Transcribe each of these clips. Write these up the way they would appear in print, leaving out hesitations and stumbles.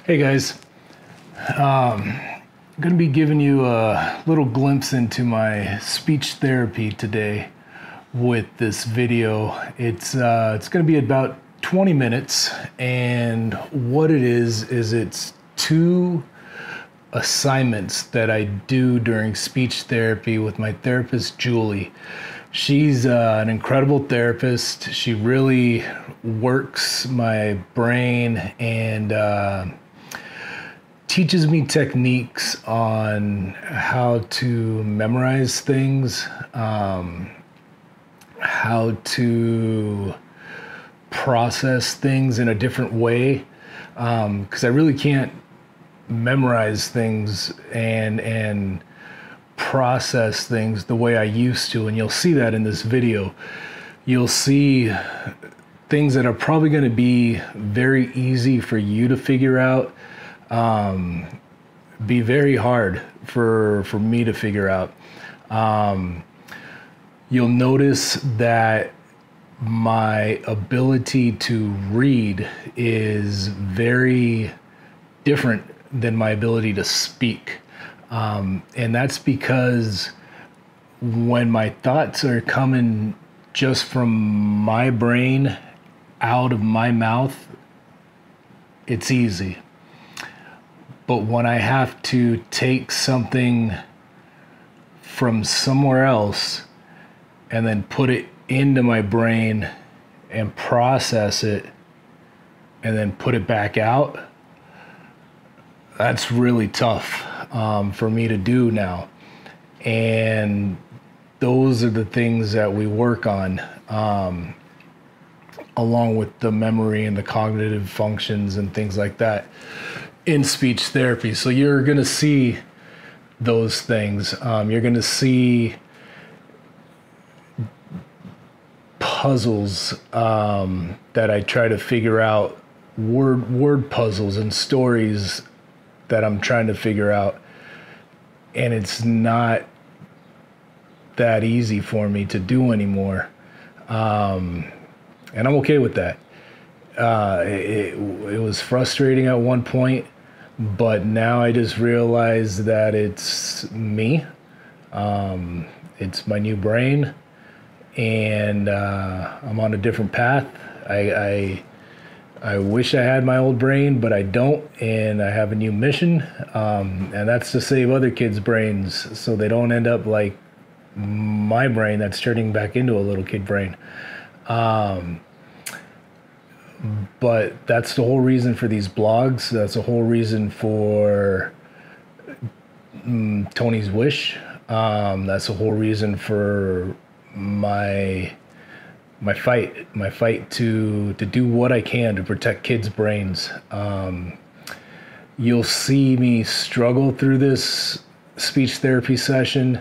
Hey guys, I'm going to be giving you a little glimpse into my speech therapy today with this video. It's going to be about 20 minutes, and what it is it's two assignments that I do during speech therapy with my therapist, Julie. She's an incredible therapist. She really works my brain and teaches me techniques on how to memorize things, how to process things in a different way, because I really can't memorize things and process things the way I used to, and you'll see that in this video. You'll see things that are probably going to be very easy for you to figure out, be very hard for me to figure out. You'll notice that my ability to read is very different than my ability to speak. And that's because when my thoughts are coming just from my brain out of my mouth, it's easy. But when I have to take something from somewhere else and then put it into my brain and process it and then put it back out, that's really tough for me to do now. And those are the things that we work on, along with the memory and the cognitive functions and things like that in speech therapy. So you're going to see those things. You're going to see puzzles that I try to figure out, word puzzles and stories that I'm trying to figure out. And it's not that easy for me to do anymore. And I'm okay with that. It was frustrating at one point, but now I just realize that it's me. It's my new brain, and I'm on a different path. I wish I had my old brain, but I don't, and I have a new mission, and that's to save other kids' brains so they don't end up like my brain that's turning back into a little kid brain. But that's the whole reason for these blogs. That's the whole reason for Tony's Wish. That's the whole reason for my fight to do what I can to protect kids' brains. You'll see me struggle through this speech therapy session.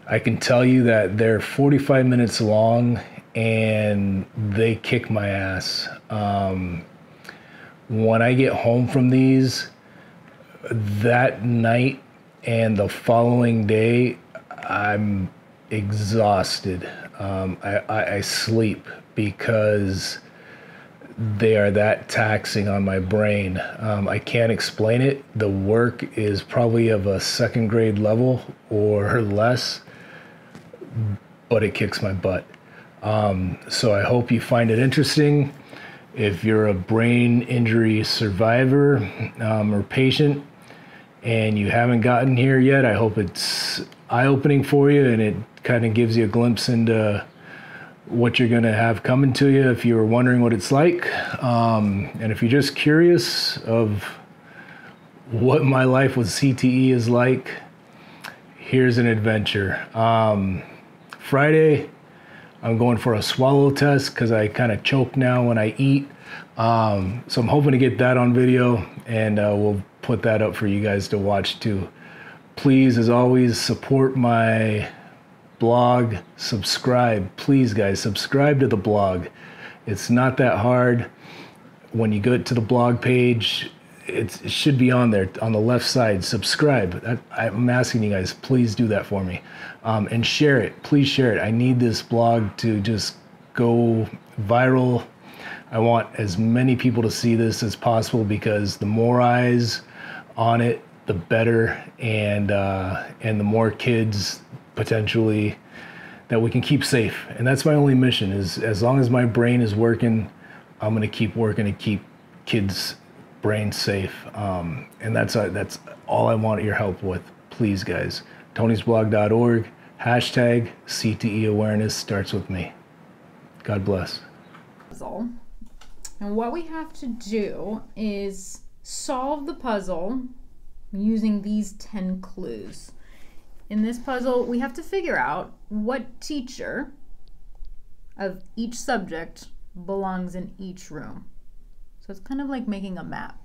I can tell you that they're 45 minutes long and they kick my ass. When I get home from these, that night and the following day, I'm exhausted. I sleep because they are that taxing on my brain. I can't explain it. The work is probably of a second grade level or less, but it kicks my butt. So I hope you find it interesting. If you're a brain injury survivor or patient and you haven't gotten here yet, I hope it's eye-opening for you, and it kind of gives you a glimpse into what you're going to have coming to you if you were wondering what it's like. And if you're just curious of what my life with CTE is like, here's an adventure. Friday, I'm going for a swallow test because I kind of choke now when I eat. So I'm hoping to get that on video, and we'll put that up for you guys to watch too. Please, as always, support my blog, subscribe. Please, guys, subscribe to the blog. It's not that hard. When you go to the blog page, it should be on there on the left side. Subscribe. I'm asking you guys, please do that for me. And share it. Please share it. I need this blog to just go viral. I want as many people to see this as possible, because the more eyes on it, the better, and the more kids potentially that we can keep safe. And that's my only mission, is as long as my brain is working, I'm going to keep working to keep kids' brains safe. And that's all I want your help with. Please, guys. Tony'sBlog.org, hashtag CTE awareness starts with me. God bless. And what we have to do is solve the puzzle using these 10 clues. In this puzzle, we have to figure out what teacher of each subject belongs in each room. So it's kind of like making a map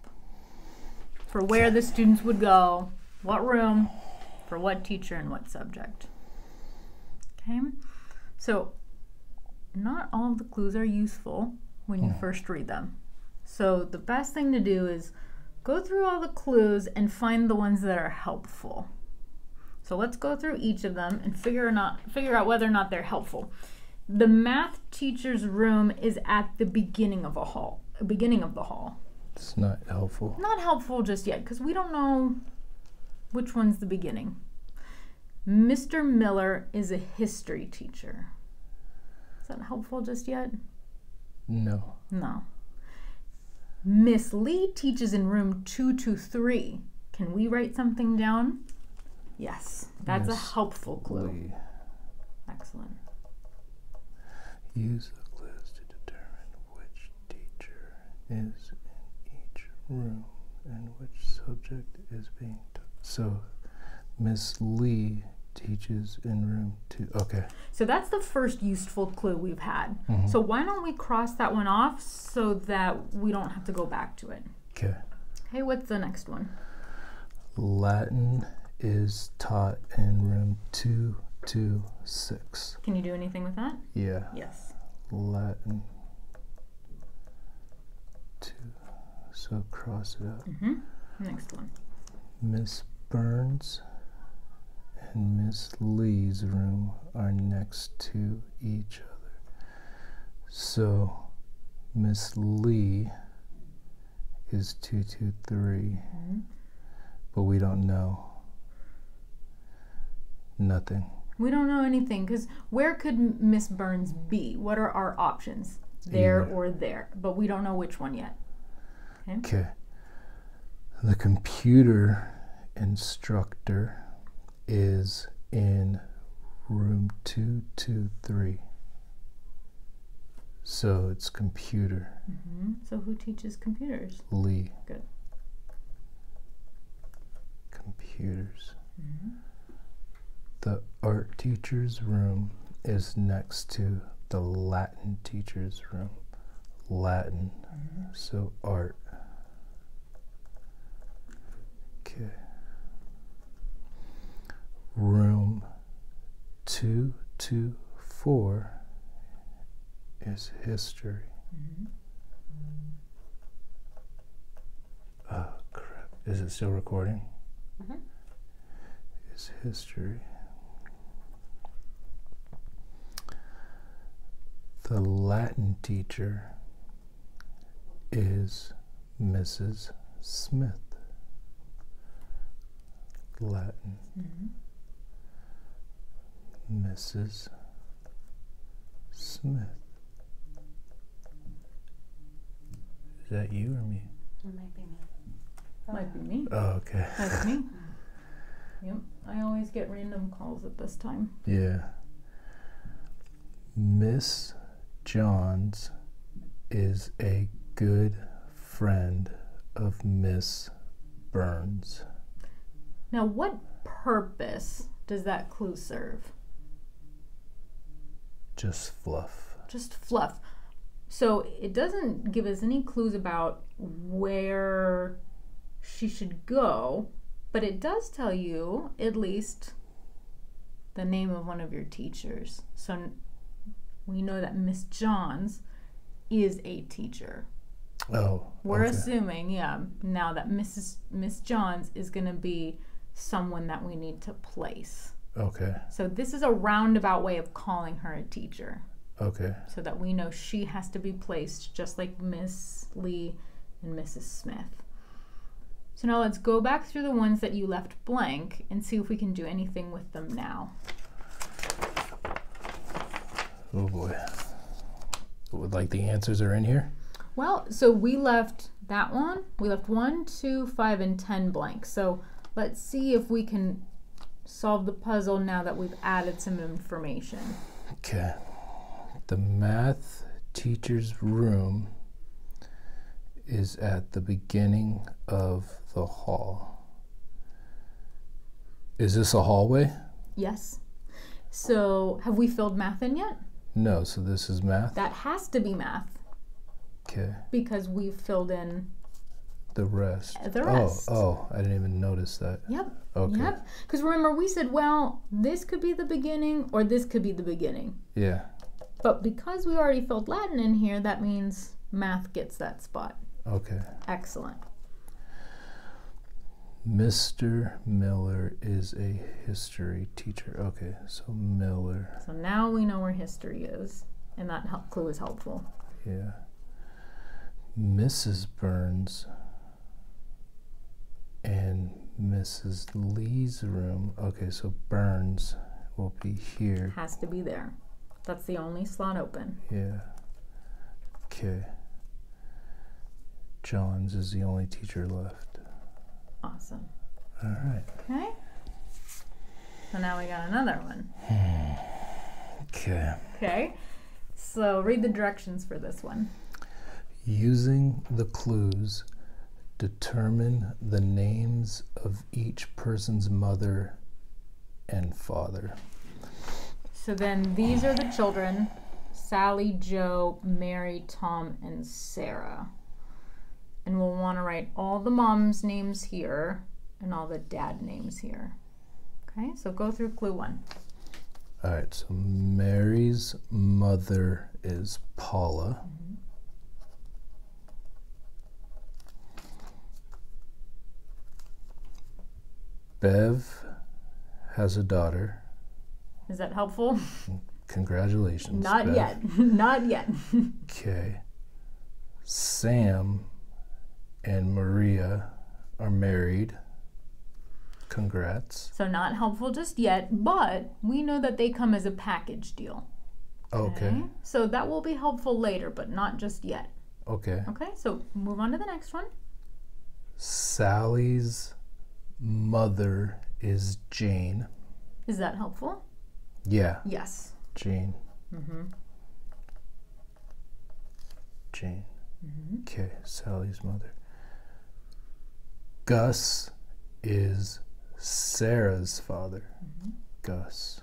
for where the students would go, what room, for what teacher and what subject. Okay? So not all of the clues are useful when you first read them. So the best thing to do is go through all the clues and find the ones that are helpful. So let's go through each of them and figure out whether or not they're helpful. The math teacher's room is at the beginning of the hall. It's not helpful. Not helpful just yet, because we don't know which one's the beginning. Mr. Miller is a history teacher. Is that helpful just yet? No. No. Miss Lee teaches in room 223. Can we write something down? Yes, that's a helpful clue. Lee. Excellent. Use the clues to determine which teacher is in each room and which subject is being taught. So, Miss Lee teaches in room 2. Okay. So that's the first useful clue we've had. So why don't we cross that one off so that we don't have to go back to it? Okay. Okay, what's the next one? Latin is taught in room 226. Can you do anything with that? Yeah. Yes. Latin 2. So cross it out. Next one. Miss Burns and Miss Lee's room are next to each other. So Miss Lee is 223, but we don't know. Nothing. We don't know anything, because where could Miss Burns be? What are our options? There or there, but we don't know which one yet. Okay. The computer instructor is in room 223. So it's computer. So who teaches computers? Lee. Good. Computers. The art teacher's room is next to the Latin teacher's room. Latin. So art. Okay. Room 224 is history. Oh, crap. Is it still recording? Is history. The Latin teacher is Mrs. Smith. Latin. Mrs. Smith. Is that you or me? It might be me. Might be me. Oh, okay. That's me. Yep. I always get random calls at this time. Yeah. Miss Johns is a good friend of Miss Burns. Now, what purpose does that clue serve? Just fluff. Just fluff. So it doesn't give us any clues about where she should go, but it does tell you at least the name of one of your teachers. So we know that Miss Johns is a teacher. Oh, We're okay. assuming, now that Miss Johns is going to be someone that we need to place. Okay. So this is a roundabout way of calling her a teacher. Okay. So that we know she has to be placed just like Miss Lee and Mrs. Smith. So now let's go back through the ones that you left blank and see if we can do anything with them now. Oh boy. Like the answers are in here? Well, so we left that one. We left 1, 2, 5, and 10 blank. So let's see if we can solve the puzzle now that we've added some information. Okay. The math teacher's room is at the beginning of the hall. Is this a hallway? Yes. So have we filled math in yet? No, so this is math? That has to be math. Okay. Because we've filled in the rest. The rest. Oh, I didn't even notice that. Yep. Okay. Yep. Because remember, we said, well, this could be the beginning or this could be the beginning. Yeah. But because we already filled Latin in here, that means math gets that spot. Okay. Excellent. Mr. Miller is a history teacher. Okay, so Miller. So now we know where history is, and that clue is helpful. Yeah. Mrs. Burns and Mrs. Lee's room. Okay, so Burns will be here. Has to be there. That's the only slot open. Yeah. Okay. John's is the only teacher left. Awesome. All right. Okay. So now we got another one. Okay. Okay. So read the directions for this one. Using the clues, determine the names of each person's mother and father. So then these are the children: Sally, Joe, Mary, Tom, and Sarah. And we'll want to write all the mom's names here and all the dad names here. Okay, so go through clue 1. All right, so Mary's mother is Paula. Mm-hmm. Bev has a daughter. Is that helpful? Congratulations. Not Bev. yet. Not yet. Okay. Sam and Maria are married. Congrats. So not helpful just yet, but we know that they come as a package deal. Okay. So that will be helpful later, but not just yet. Okay. Okay, so move on to the next one. Sally's mother is Jane. Is that helpful? Yeah. Yes. Jane. Mm-hmm. Jane. Mm-hmm. Okay, Sally's mother. Gus is Sarah's father. Mm-hmm. Gus.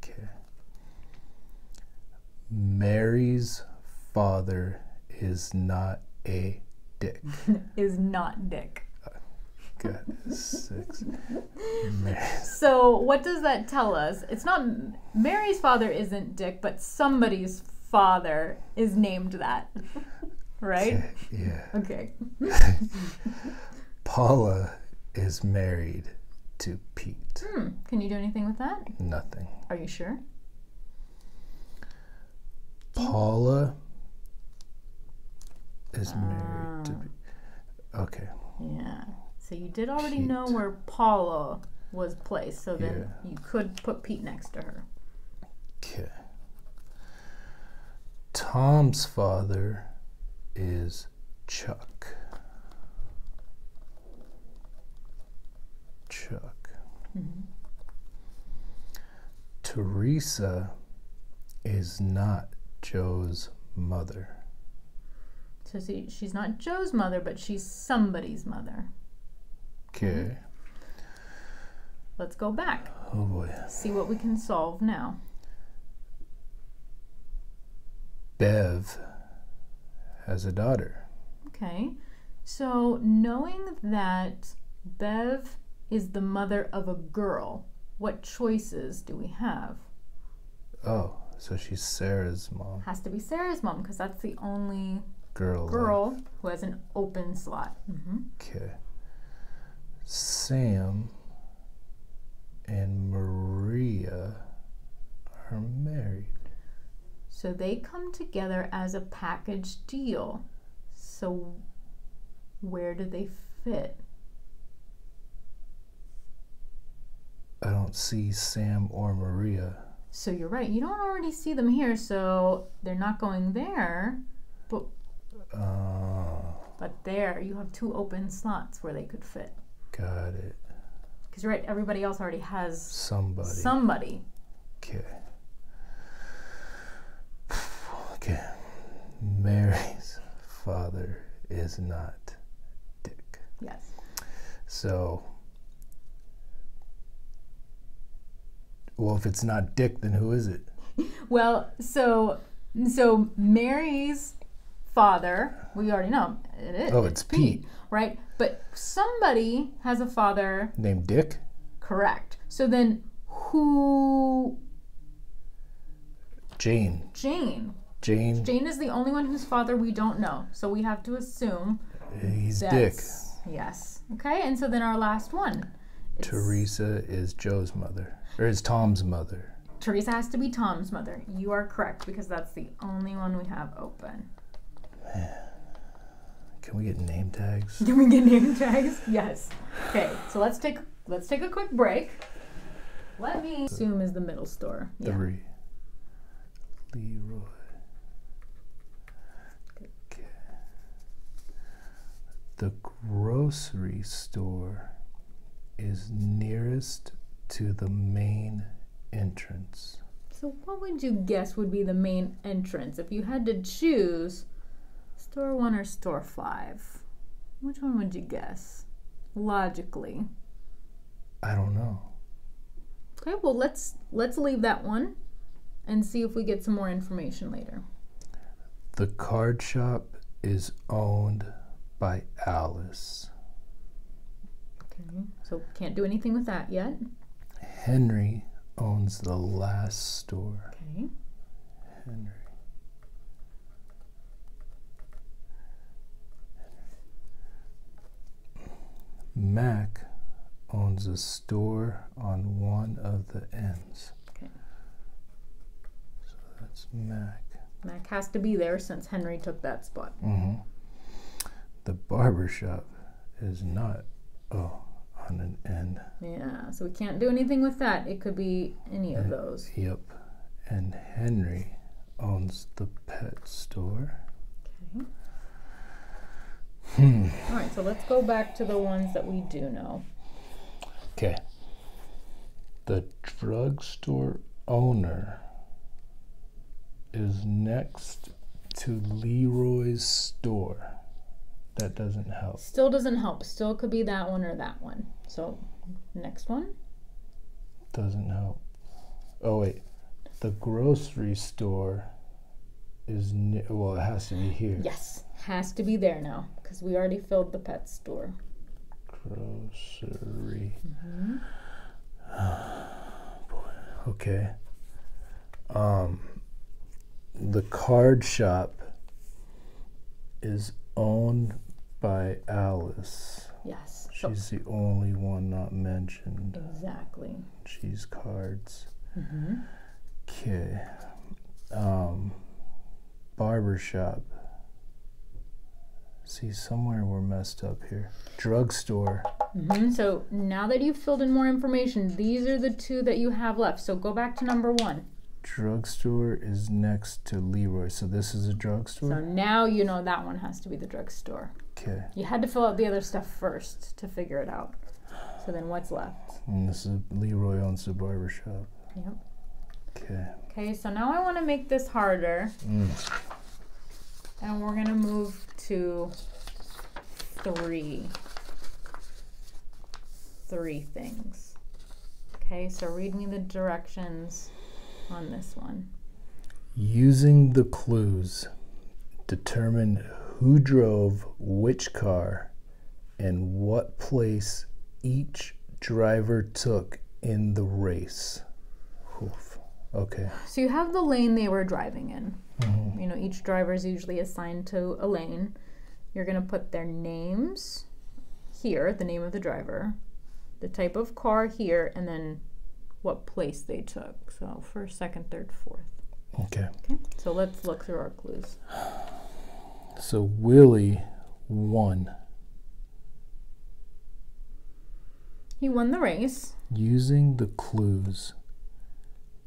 Okay. Mary's father is not a dick. Is not Dick. Good. 6. So what does that tell us? It's not Mary's father isn't Dick, but somebody's father is named that. Right? Okay, yeah. Okay. Paula is married to Pete. Can you do anything with that? Nothing. Are you sure? Paula is married to Pete. Okay. Yeah. So you did already Pete. know where Paula was placed, so then Yeah. you could put Pete next to her. Okay. Tom's father is Chuck. Chuck. Mm-hmm. Teresa is not Joe's mother. So see, she's not Joe's mother, but she's somebody's mother. Okay. Let's go back. Oh boy. See what we can solve now. Bev has a daughter. Okay. So knowing that Bev is the mother of a girl, what choices do we have? Oh, so she's Sarah's mom. Has to be Sarah's mom because that's the only Girl. girl who has an open slot. Mm-hmm. Okay. Sam and Maria are married. So they come together as a package deal. So where do they fit? I don't see Sam or Maria. So you're right. You don't already see them here, so they're not going there. But there, you have 2 open slots where they could fit. Got it. Because you're right, everybody else already has somebody. Okay. Okay. Mary's father is not Dick. Yes. So, well, if it's not Dick, then who is it? Well, so Mary's father, we already know it is. Oh, it's Pete. Right? But somebody has a father named Dick? Correct. So then who? Jane. Jane is the only one whose father we don't know. So we have to assume he's Dick. Yes. Okay, and so then our last one. Teresa is Joe's mother. Or is Tom's mother. Teresa has to be Tom's mother. You are correct, because that's the only one we have open. Man. Can we get name tags? Can we get name tags? Yes. Okay, so let's take a quick break. Let me assume is the middle store. 3. Leroy. Okay. The grocery store is nearest to the main entrance. So what would you guess would be the main entrance if you had to choose store 1 or store 5? Which one would you guess logically? I don't know. Okay, well let's leave that one and see if we get some more information later. The card shop is owned by Alice. Okay, so can't do anything with that yet. Henry owns the last store. Okay. Henry. Mac owns a store on one of the ends. Okay. So that's Mac. Mac has to be there since Henry took that spot. Mm-hmm. The barber shop is not on an end. Yeah, so we can't do anything with that. It could be any of those. Yep. And Henry owns the pet store. Okay. All right, so let's go back to the ones that we do know. Okay. The drugstore owner is next to Leroy's store. That doesn't help. Still doesn't help. Still could be that one or that one. So, next one. Doesn't help. Oh, wait. The grocery store is, well, it has to be here. Yes, has to be there now because we already filled the pet store. Grocery. Mm-hmm. Okay. The card shop is owned by Alice. Yes. She's the only one not mentioned. Exactly. She's cards. Mm-hmm. Okay. Barbershop. See, somewhere we're messed up here. Drugstore. Mm-hmm. So now that you've filled in more information, these are the 2 that you have left. So go back to number 1. Drugstore is next to Leroy. So this is a drugstore? So now you know that one has to be the drugstore. Okay. You had to fill out the other stuff first to figure it out. So then what's left? And this is Leroy owns the barbershop. Yep. Okay. Okay, so now I want to make this harder. And we're going to move to 3 things. Okay, so read me the directions on this one. Using the clues, determine who drove which car and what place each driver took in the race. Oof. Okay. So you have the lane they were driving in. Mm-hmm. You know, each driver is usually assigned to a lane. You're going to put their names here, the name of the driver, the type of car here, and then what place they took. So first, second, third, fourth. Okay. Okay, so let's look through our clues. So Willie won. He won the race. Using the clues,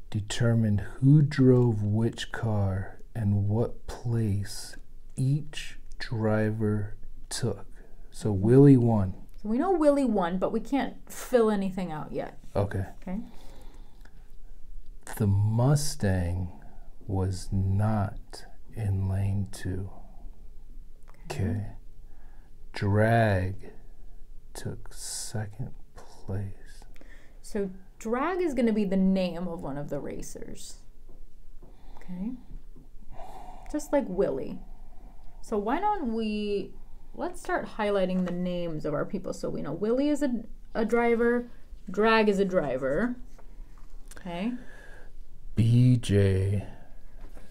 determined who drove which car and what place each driver took. So Willie won. So we know Willie won, but we can't fill anything out yet. Okay. Okay. The Mustang was not in lane 2. Okay. Drag took second place. So Drag is going to be the name of one of the racers. Okay. Just like Willie. So why don't let's start highlighting the names of our people so we know Willie is a driver, Drag is a driver. Okay. BJ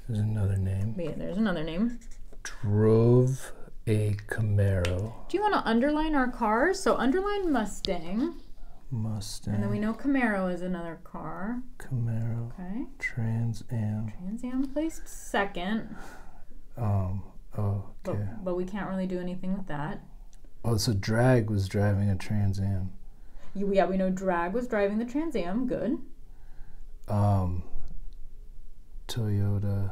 is another name. Yeah, there's another name. Drove a Camaro. Do you want to underline our cars? So underline Mustang. Mustang. And then we know Camaro is another car. Camaro. Okay. Trans Am. Trans Am placed second. Okay. But we can't really do anything with that. Oh, so Drag was driving a Trans Am. Yeah, we know Drag was driving the Trans Am. Good. Toyota.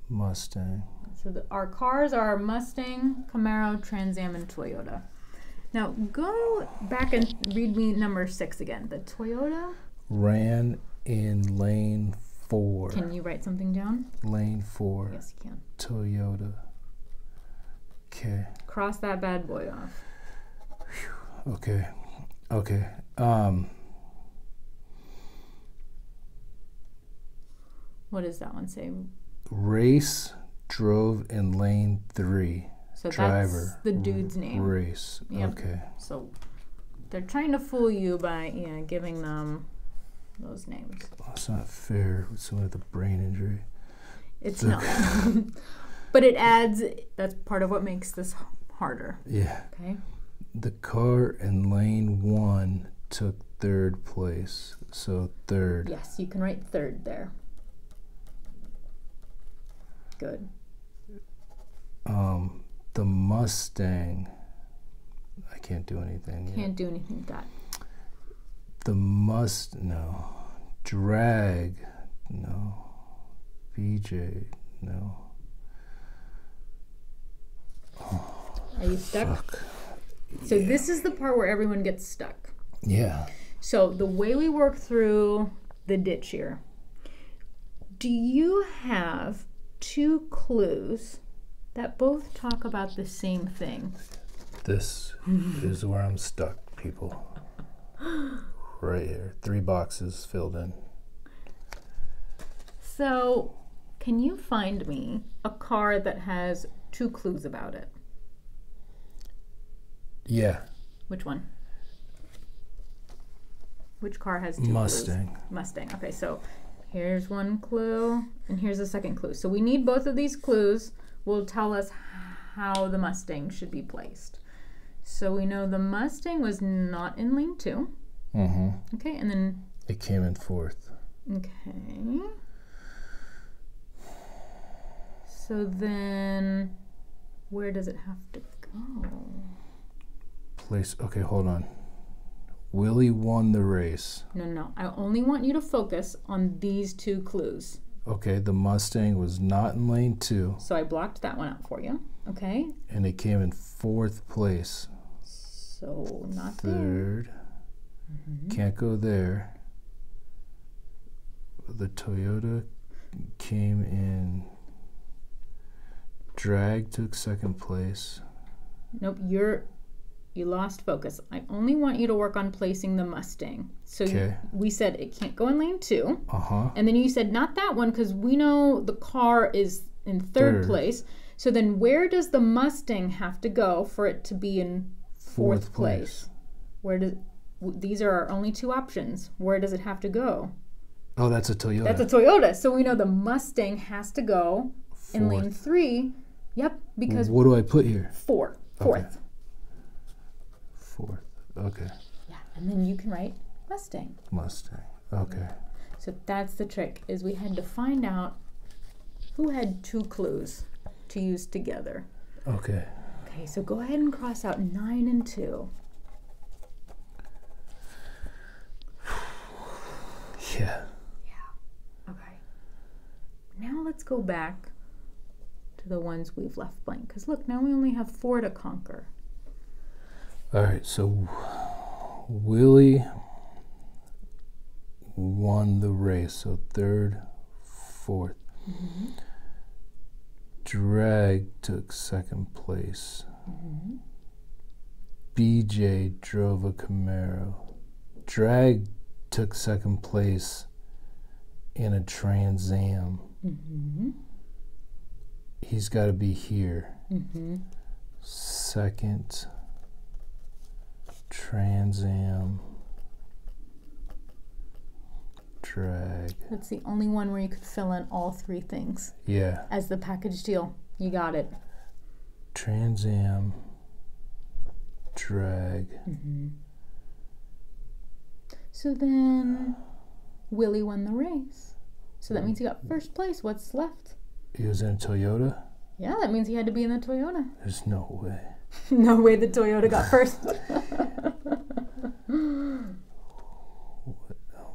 Mustang. So our cars are Mustang, Camaro, Trans Am, and Toyota. Now go back and read me number 6 again. The Toyota Ran in lane 4. Can you write something down? Lane 4. Yes, you can. Toyota. Okay. Cross that bad boy off. Okay. Okay. What does that one say? Race drove in lane 3. So Driver. that's the dude's name. Race. Yep. Okay. So they're trying to fool you by giving them those names. Well, it's not fair with someone with a brain injury. It's not. But it adds, that's part of what makes this harder. Yeah. Okay. The car in lane 1 took 3rd place. So 3rd. Yes, you can write 3rd there. Good. The Mustang. I can't do anything. Can't do anything with that. No. Drag. No. BJ. No. Are you stuck? Fuck. So this is the part where everyone gets stuck. Yeah. So the way we work through the ditch here, do you have 2 clues that both talk about the same thing? This is where I'm stuck, people. Right here. 3 boxes filled in. So can you find me a car that has 2 clues about it? Yeah. Which one? Which car has 2 Mustang. clues? Mustang. Okay, so here's one clue, and here's the second clue. So we need both of these clues will tell us how the Mustang should be placed. So we know the Mustang was not in lane 2. Mm-hmm. Okay, and then... It came in 4th. Okay. So then, where does it have to go? Place. Okay, hold on. Willie won the race. No. I only want you to focus on these 2 clues. Okay, the Mustang was not in lane 2. So I blocked that one out for you. Okay. And it came in 4th place. So not 3rd. there. Can't go there. The Toyota came in. Drag took 2nd place. Nope, you lost focus. I only want you to work on placing the Mustang. So Okay. we said it can't go in lane 2. Uh-huh. And then you said not that one because we know the car is in 3rd place. So then where does the Mustang have to go for it to be in 4th place? These are our only 2 options. Where does it have to go? Oh, that's a Toyota. That's a Toyota. So we know the Mustang has to go in lane 3. Yep, because What do I put here? 4th. Okay. 4th. Okay. Yeah, and then you can write Mustang. Mustang. Okay. So that's the trick, is we had to find out who had 2 clues to use together. Okay. Okay, so go ahead and cross out 9 and 2. Yeah. Okay. Now let's go back to the ones we've left blank. Because look, now we only have 4 to conquer. All right, so Willie won the race, so 3rd, 4th. Mm-hmm. Drag took 2nd place. Mm-hmm. BJ drove a Camaro. Drag took 2nd place in a Trans Am. Mm-hmm. He's got to be here. Mm-hmm. 2nd Trans Am. Drag. That's the only one where you could fill in all 3 things. Yeah. As the package deal. You got it. Trans Am. Drag. Mm-hmm. So then Willie won the race. So that means he got 1st place. What's left? He was in a Toyota? Yeah, that means he had to be in the Toyota. There's no way. No way the Toyota got 1st.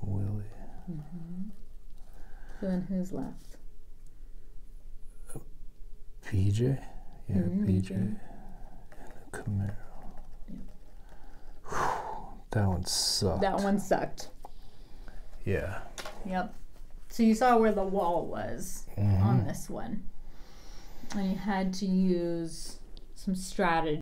Willie. Mm-hmm. So then who's left? PJ? Yeah, PJ. BJ. And a Camaro. That one sucked. That one sucked. Yeah. Yep. So you saw where the wall was Mm-hmm. on this one. And you had to use some strategy